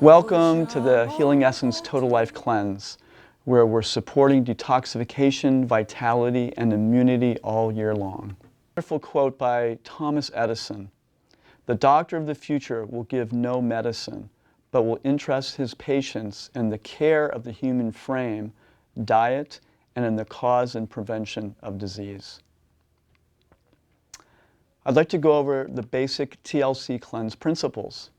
Welcome to the Healing Essence Total Life Cleanse, where we're supporting detoxification, vitality, and immunity all year long. A wonderful quote by Thomas Edison: "The doctor of the future will give no medicine, but will interest his patients in the care of the human frame, diet, and in the cause and prevention of disease." I'd like to go over the basic TLC Cleanse Principles.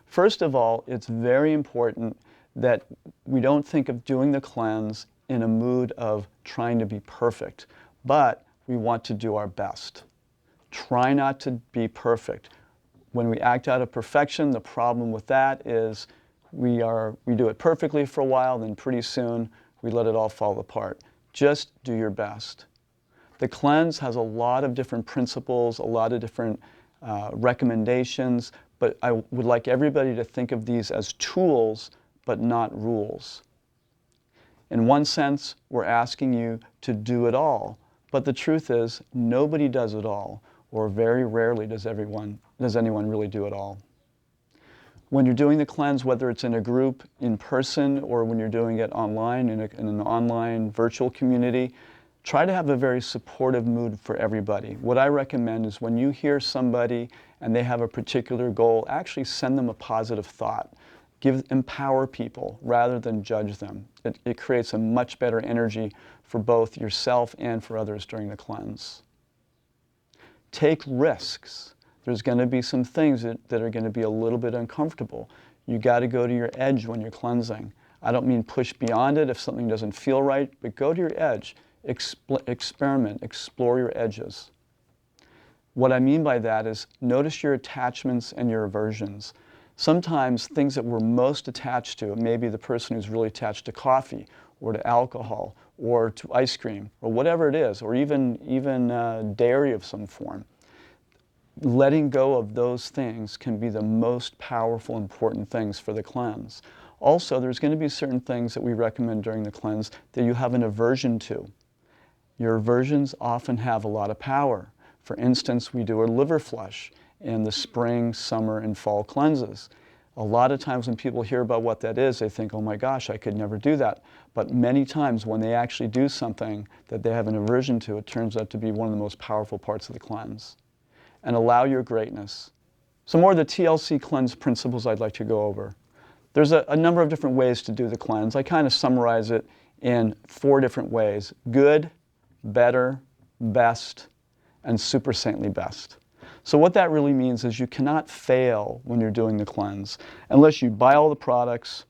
First of all, it's very important that we don't think of doing the cleanse in a mood of trying to be perfect, but we want to do our best. Try not to be perfect. When we act out of perfection, the problem with that is we do it perfectly for a while, then pretty soon we let it all fall apart. Just do your best. The cleanse has a lot of different principles, a lot of different recommendations, but I would like everybody to think of these as tools, but not rules. In one sense, we're asking you to do it all, but the truth is nobody does it all, or very rarely does anyone really do it all. When you're doing the cleanse, whether it's in a group, in person, or when you're doing it online, in an online virtual community, try to have a very supportive mood for everybody. What I recommend is when you hear somebody and they have a particular goal, actually send them a positive thought. Empower people rather than judge them. It creates a much better energy for both yourself and for others during the cleanse. Take risks. There's going to be some things that are going to be a little bit uncomfortable. You got to go to your edge when you're cleansing. I don't mean push beyond it if something doesn't feel right, but go to your edge. Experiment, explore your edges. What I mean by that is notice your attachments and your aversions. Sometimes things that we're most attached to, maybe the person who's really attached to coffee or to alcohol or to ice cream or whatever it is, or even dairy of some form. Letting go of those things can be the most powerful, important things for the cleanse. Also, there's going to be certain things that we recommend during the cleanse that you have an aversion to. Your aversions often have a lot of power. For instance, we do a liver flush in the spring, summer, and fall cleanses. A lot of times when people hear about what that is, they think, oh my gosh, I could never do that. But many times when they actually do something that they have an aversion to, it turns out to be one of the most powerful parts of the cleanse. And allow your greatness. Some more of the TLC Cleanse Principles I'd like to go over. There's a number of different ways to do the cleanse. I kind of summarize it in 4 different ways: good, better, best, and super saintly best. So what that really means is you cannot fail when you're doing the cleanse unless you buy all the products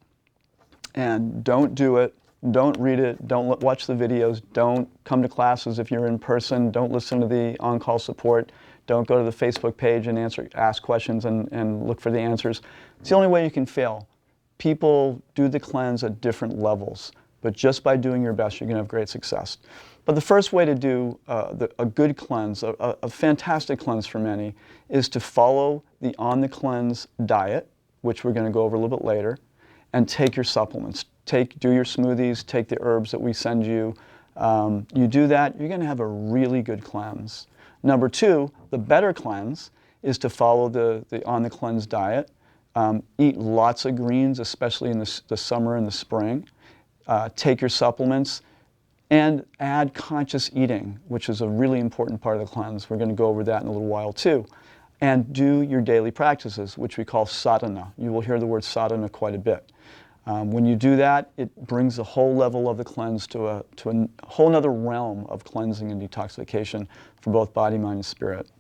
and don't do it, don't read it, don't watch the videos, don't come to classes if you're in person, don't listen to the on-call support, don't go to the Facebook page and ask questions and look for the answers. It's the only way you can fail. People do the cleanse at different levels, but just by doing your best, you're going to have great success. But the first way to do a good cleanse, a fantastic cleanse for many, is to follow the on the cleanse diet, which we're going to go over a little bit later, and take your supplements. Do your smoothies, take the herbs that we send you. You do that, you're going to have a really good cleanse. Number 2, the better cleanse is to follow the on the cleanse diet. Eat lots of greens, especially in the summer and the spring. Take your supplements. And add conscious eating, which is a really important part of the cleanse. We're going to go over that in a little while too. And do your daily practices, which we call sadhana. You will hear the word sadhana quite a bit. When you do that, it brings the whole level of the cleanse to a whole other realm of cleansing and detoxification for both body, mind, and spirit.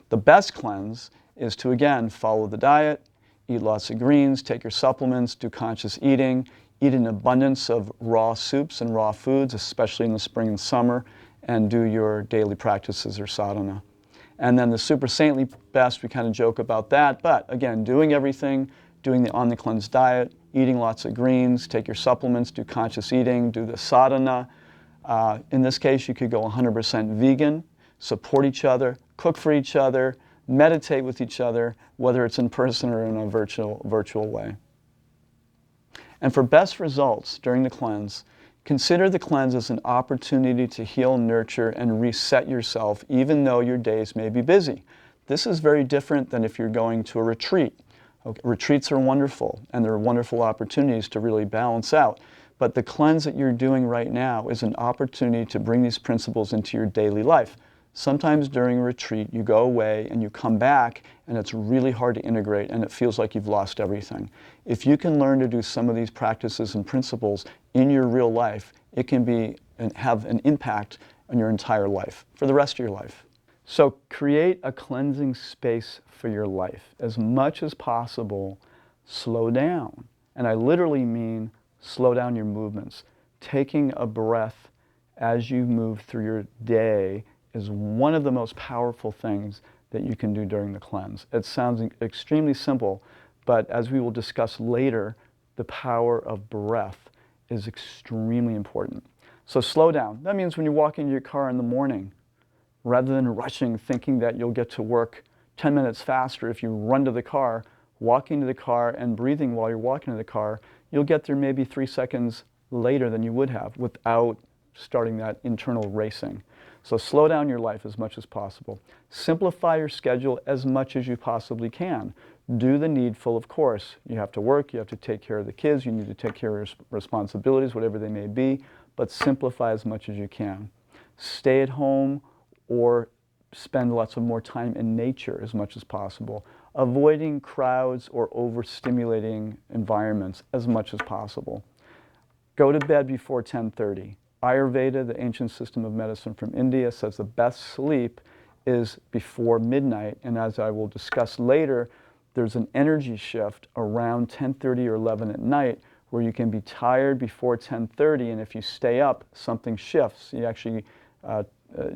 The best cleanse is to, again, follow the diet, eat lots of greens, take your supplements, do conscious eating, eat an abundance of raw soups and raw foods, especially in the spring and summer, and do your daily practices or sadhana. And then the super saintly best, we kind of joke about that, but again, doing everything, doing the on the cleanse diet, eating lots of greens, take your supplements, do conscious eating, do the sadhana. In this case, you could go 100% vegan, support each other, cook for each other, meditate with each other, whether it's in person or in a virtual way. And for best results during the cleanse, consider the cleanse as an opportunity to heal, nurture, and reset yourself, even though your days may be busy. This is very different than if you're going to a retreat. Okay. Retreats are wonderful, and there are wonderful opportunities to really balance out. But the cleanse that you're doing right now is an opportunity to bring these principles into your daily life. Sometimes during a retreat, you go away and you come back, and it's really hard to integrate, and it feels like you've lost everything. If you can learn to do some of these practices and principles in your real life, it can be and have an impact on your entire life, for the rest of your life. So create a cleansing space for your life. As much as possible, slow down. And I literally mean slow down your movements. Taking a breath as you move through your day is one of the most powerful things that you can do during the cleanse. It sounds extremely simple, but as we will discuss later, the power of breath is extremely important. So slow down. That means when you walk into your car in the morning, rather than rushing, thinking that you'll get to work 10 minutes faster if you run to the car, walking to the car and breathing while you're walking to the car, you'll get there maybe 3 seconds later than you would have without starting that internal racing. So slow down your life as much as possible. Simplify your schedule as much as you possibly can. Do the needful, of course. You have to work, you have to take care of the kids, you need to take care of your responsibilities, whatever they may be, but simplify as much as you can. Stay at home or spend lots of more time in nature as much as possible. Avoiding crowds or overstimulating environments as much as possible. Go to bed before 10:30. Ayurveda, the ancient system of medicine from India, says the best sleep is before midnight, and as I will discuss later, there's an energy shift around 10:30 or 11 at night where you can be tired before 10:30, and if you stay up, something shifts. You actually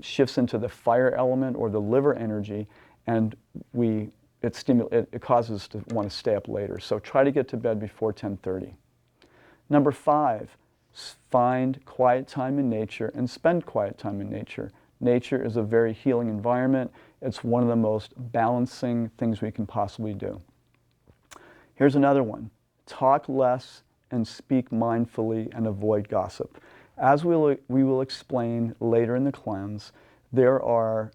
shifts into the fire element or the liver energy, and it causes us to want to stay up later. So try to get to bed before 10:30. Number 5, find quiet time in nature and spend quiet time in nature. Nature is a very healing environment. It's one of the most balancing things we can possibly do. Here's another one. Talk less and speak mindfully and avoid gossip. As we will explain later in the cleanse, there are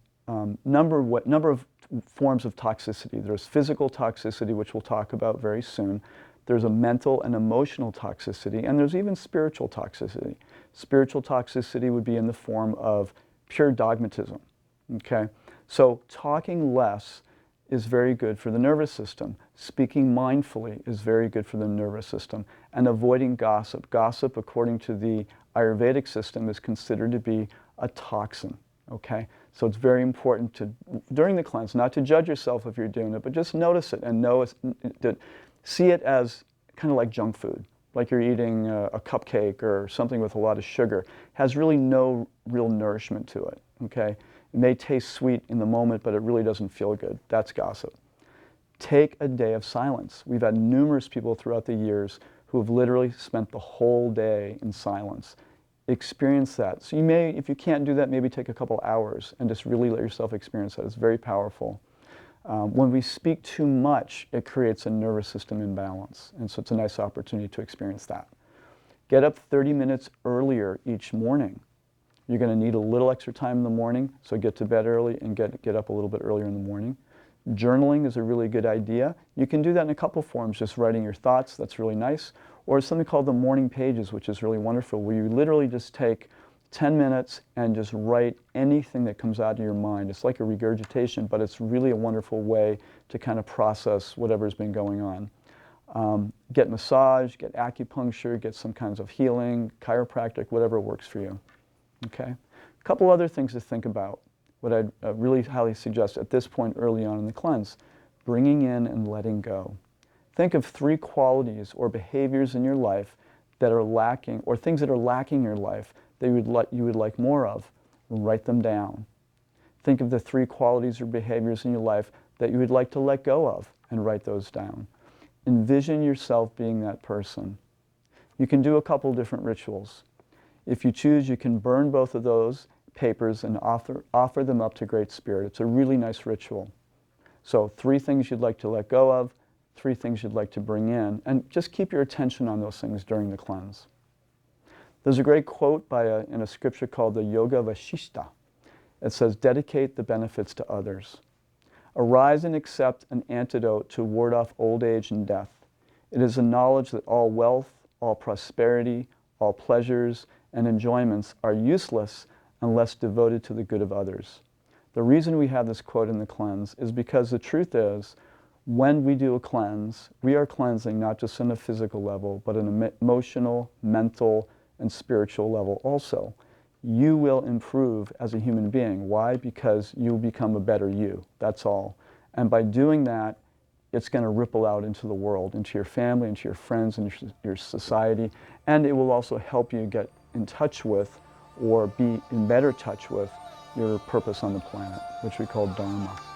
number of forms of toxicity. There's physical toxicity, which we'll talk about very soon. There's a mental and emotional toxicity, and there's even spiritual toxicity. Spiritual toxicity would be in the form of pure dogmatism, okay? So talking less is very good for the nervous system. Speaking mindfully is very good for the nervous system. And avoiding gossip. Gossip, according to the Ayurvedic system, is considered to be a toxin, okay? So it's very important to, during the cleanse, not to judge yourself if you're doing it, but just notice it and see it as kind of like junk food, like you're eating a cupcake or something with a lot of sugar. Has really no real nourishment to it, okay? It may taste sweet in the moment, but it really doesn't feel good. That's gossip. Take a day of silence. We've had numerous people throughout the years who have literally spent the whole day in silence. Experience that. So you may, if you can't do that, maybe take a couple hours and just really let yourself experience that. It's very powerful. When we speak too much, it creates a nervous system imbalance, and so it's a nice opportunity to experience that. Get up 30 minutes earlier each morning. You're going to need a little extra time in the morning, so get to bed early and get up a little bit earlier in the morning. Journaling is a really good idea. You can do that in a couple forms, just writing your thoughts, that's really nice, or something called the morning pages, which is really wonderful, where you literally just take 10 minutes and just write anything that comes out of your mind. It's like a regurgitation, but it's really a wonderful way to kind of process whatever's been going on. Get massage, get acupuncture, get some kinds of healing, chiropractic, whatever works for you. Okay? A couple other things to think about. What I'd really highly suggest at this point early on in the cleanse, bringing in and letting go. Think of 3 qualities or behaviors in your life that are lacking, or things that are lacking in your life that you would like more of. Write them down. Think of the 3 qualities or behaviors in your life that you would like to let go of, and write those down. Envision yourself being that person. You can do a couple different rituals. If you choose, you can burn both of those papers and offer them up to Great Spirit. It's a really nice ritual. So 3 things you'd like to let go of, 3 things you'd like to bring in, and just keep your attention on those things during the cleanse. There's a great quote in a scripture called the Yoga Vasishta. It says, dedicate the benefits to others. Arise and accept an antidote to ward off old age and death. It is a knowledge that all wealth, all prosperity, all pleasures and enjoyments are useless unless devoted to the good of others. The reason we have this quote in the cleanse is because the truth is, when we do a cleanse, we are cleansing not just on a physical level, but an emotional, mental, and spiritual level also. You will improve as a human being. Why? Because you'll become a better you. That's all. And by doing that, it's going to ripple out into the world, into your family, into your friends, into your society, and it will also help you get in touch with, or be in better touch with, your purpose on the planet, which we call Dharma.